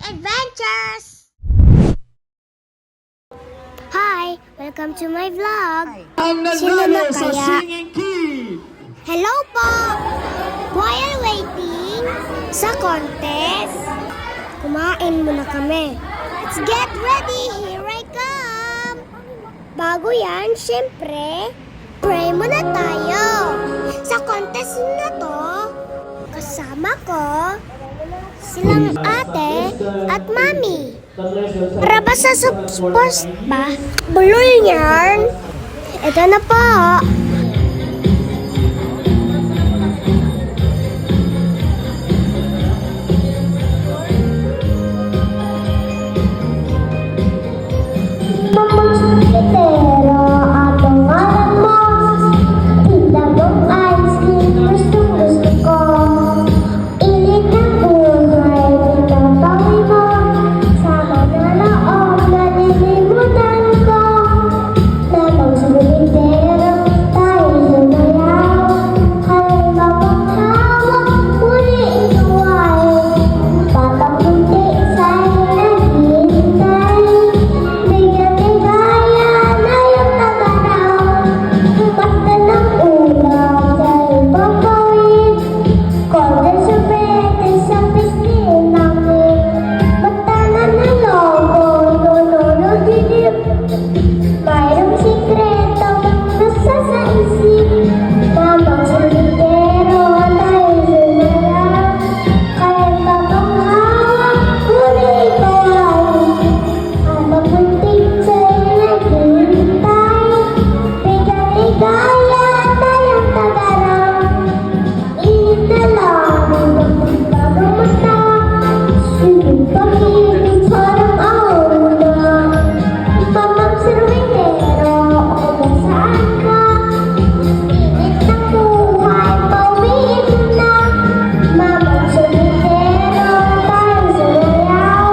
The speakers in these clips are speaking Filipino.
Adventures! Hi! Welcome to my vlog! Ang Sino na nanalo sa kaya? Singing Kid! Hello po! While waiting sa contest, kumain muna kami. Let's get ready! Here I come! Bago yan, syempre, pray muna tayo. Sa contest na to, kasama ko silang ate at mami. Para ba sa post ba? Bulol yan. Ito na po. Pero atong alam mo, tindagong ice cream, gusto ko. Init ng buhay, ikapawi mo. Sama na loob, nalilimutan ko. Lamang sa pero tayo lumayaw. Halima mong hawak, muli ito ay batang puti sa'y naghihintay. Bigyan-bigaya na yung tagaraw. Basta ng ulam dahil papawid. Golden sorbete sa pisngi namin. Magtanan na logo, no, didip. Mayroong sikreto nasa sa isip. Mamang solidero tayo sumalaw. Kaya babang hawak, huli ko ay habang muntik sa'yo naghihintay. Bigyan-bigaya tayong tagaraw. Init na lang ang bagong mata. Sugod pag-ibig parang aura. Mamang serwinero, o kung saan ka. Init ng buhay, pauwiin mo na. Mamang serwinero, tayo sumayaw.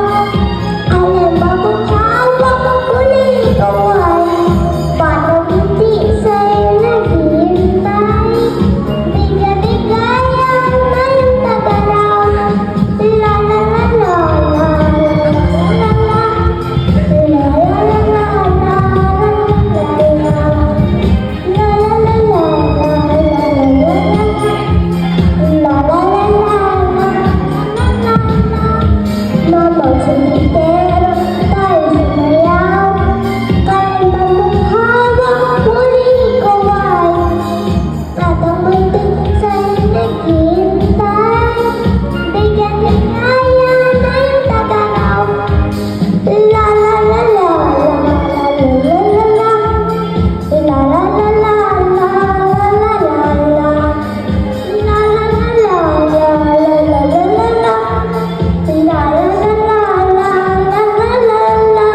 Alam mo kung hawak ang huli ikaw ay batang puti sa'yo naghihintay. Bigyan-bigaya na yung tagaraw. La la la la la la la la. La la la la la la la. La la la la la la la la. La la la la la la. Mamang solidero, tayo sumayaw. Kaya mong hawak, huli ko ay batang muntik sa'yo naghihintay. Bigyan-bigaya na yung tagaraw. La la la la la la la la la. La la la la la la la la la. La la la la la la la la la la. La la la la la la la la.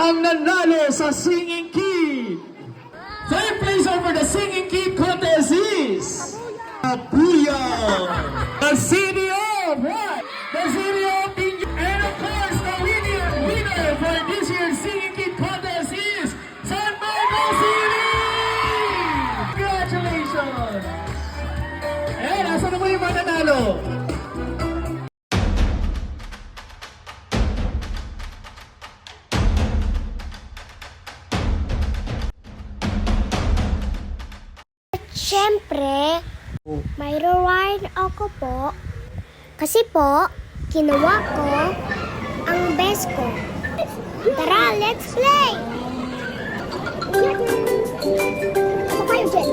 Ang nanalo sa Singing Kid! Third place over the Singing Kid contest is Booyah! The city of what? The city of Pinyo. And of course, the winner for this year's Singing Kid contest is San Marcos City! Congratulations! Eh, nasa na mo yung mananalo? Siyempre, may reward ako po. Kasi po, kinuha ko ang best ko. Tara, let's play! Ako kayo dyan.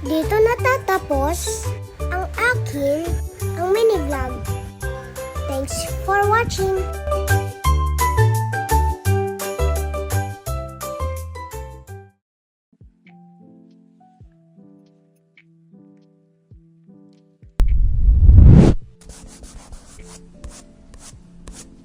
Dito natatapos ang mini vlog. Thanks for watching.